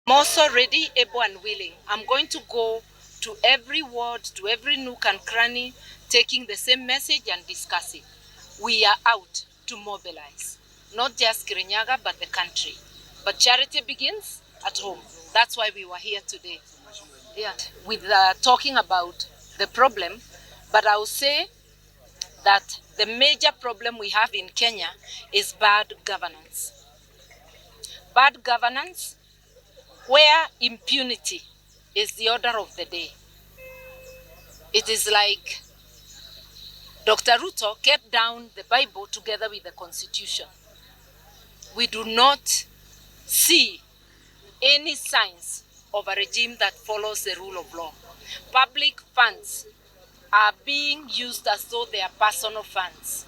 Mwanzo ready, able and willing. I'm going to go to every ward, to every nook and cranny, taking the same message and discussing. We are out to mobilize, not just Kirinyaga, but the country. But charity begins at home. That's why we were here today. Yeah, with talking about the problem, but I will say that the major problem we have in Kenya is bad governance. Bad governance where impunity is the order of the day. It is like Dr. Ruto kept down the Bible together with the Constitution. We do not see any signs of a regime that follows the rule of law. Public funds are being used as though they are personal funds.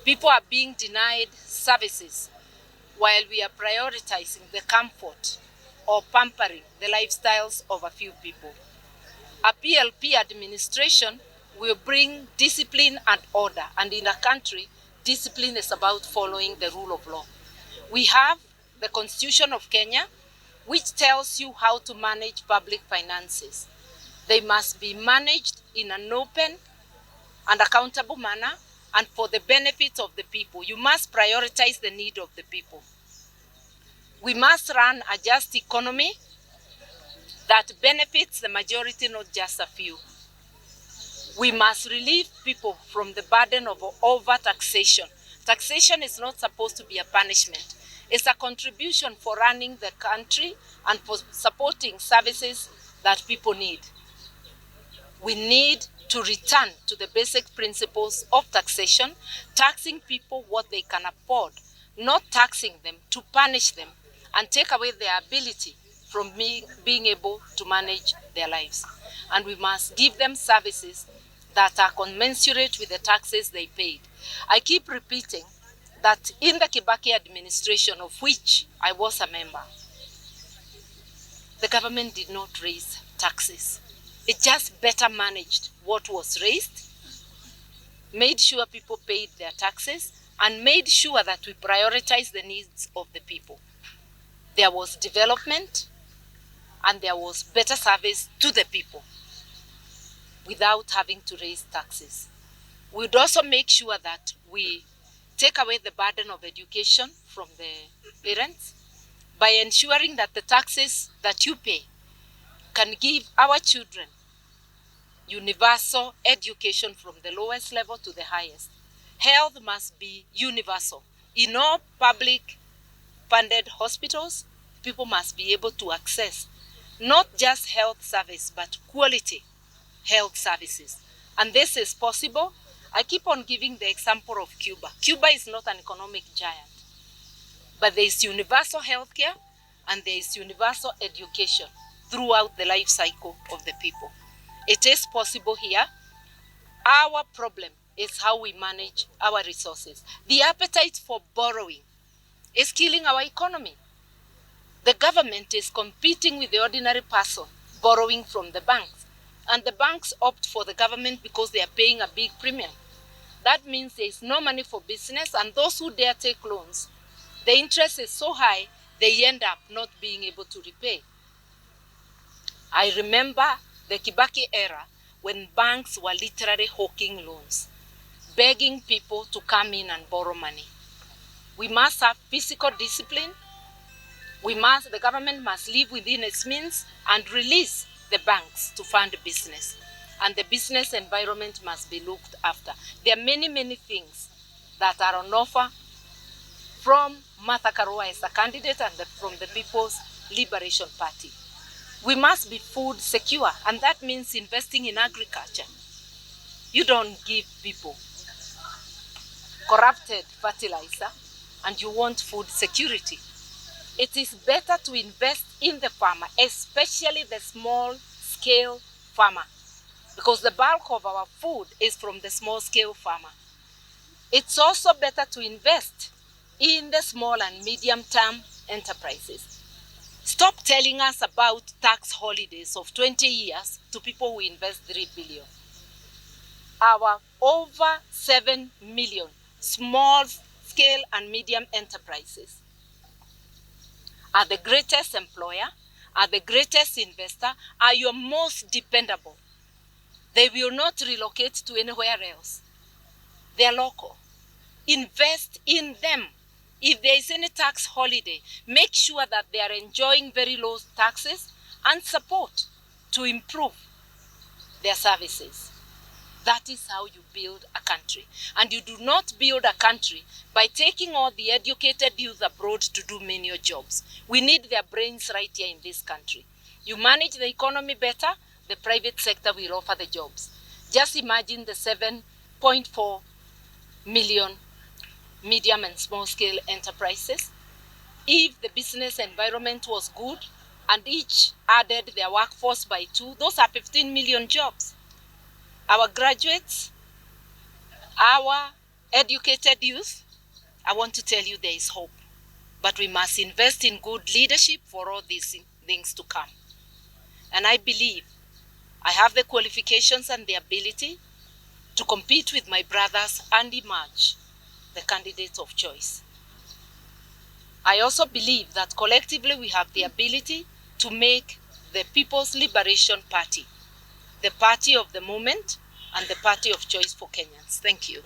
People are being denied services while we are prioritizing the comfort or pampering the lifestyles of a few people. A PLP administration will bring discipline and order, and in a country, discipline is about following the rule of law. We have the Constitution of Kenya, which tells you how to manage public finances. They must be managed in an open and accountable manner and for the benefit of the people. You must prioritize the need of the people. We must run a just economy that benefits the majority, not just a few. We must relieve people from the burden of over-taxation. Taxation is not supposed to be a punishment. It's a contribution for running the country and for supporting services that people need. We need to return to the basic principles of taxation, taxing people what they can afford, not taxing them to punish them and take away their ability from being able to manage their lives. And we must give them services that are commensurate with the taxes they paid. I keep repeating that in the Kibaki administration, of which I was a member, the government did not raise taxes. It just better managed what was raised, made sure people paid their taxes, and made sure that we prioritize the needs of the people. There was development and there was better service to the people without having to raise taxes. We would also make sure that we take away the burden of education from the parents by ensuring that the taxes that you pay can give our children universal education from the lowest level to the highest. Health must be universal. In all public funded hospitals, people must be able to access not just health service, but quality health services. And this is possible. I keep on giving the example of Cuba. Cuba is not an economic giant, but there is universal healthcare and there is universal education throughout the life cycle of the people. It is possible here. Our problem is how we manage our resources. The appetite for borrowing is killing our economy. The government is competing with the ordinary person, borrowing from the banks. And the banks opt for the government because they are paying a big premium. That means there is no money for business, and those who dare take loans, the interest is so high, they end up not being able to repay. I remember the Kibaki era when banks were literally hawking loans, begging people to come in and borrow money. We must have physical discipline. The government must live within its means and release the banks to fund business. And the business environment must be looked after. There are many, many things that are on offer from Martha Karua as a candidate and from the People's Liberation Party. We must be food secure, and that means investing in agriculture. You don't give people corrupted fertilizer and you want food security. It is better to invest in the farmer, especially the small-scale farmer, because the bulk of our food is from the small-scale farmer. It's also better to invest in the small and medium-term enterprises. Stop telling us about tax holidays of 20 years to people who invest 3 billion. Our over 7 million small-scale and medium enterprises are the greatest employer, are the greatest investor, are your most dependable. They will not relocate to anywhere else. They are local. Invest in them. If there is any tax holiday, make sure that they are enjoying very low taxes and support to improve their services. That is how you build a country. And you do not build a country by taking all the educated youth abroad to do menial jobs. We need their brains right here in this country. You manage the economy better, the private sector will offer the jobs. Just imagine the 7.4 million medium and small scale enterprises. If the business environment was good and each added their workforce by 2, those are 15 million jobs. Our graduates, our educated youth, I want to tell you there is hope. But we must invest in good leadership for all these things to come. And I believe I have the qualifications and the ability to compete with my brothers and emerge the candidate of choice. I also believe that collectively we have the ability to make the People's Liberation Party the party of the moment and the party of choice for Kenyans. Thank you.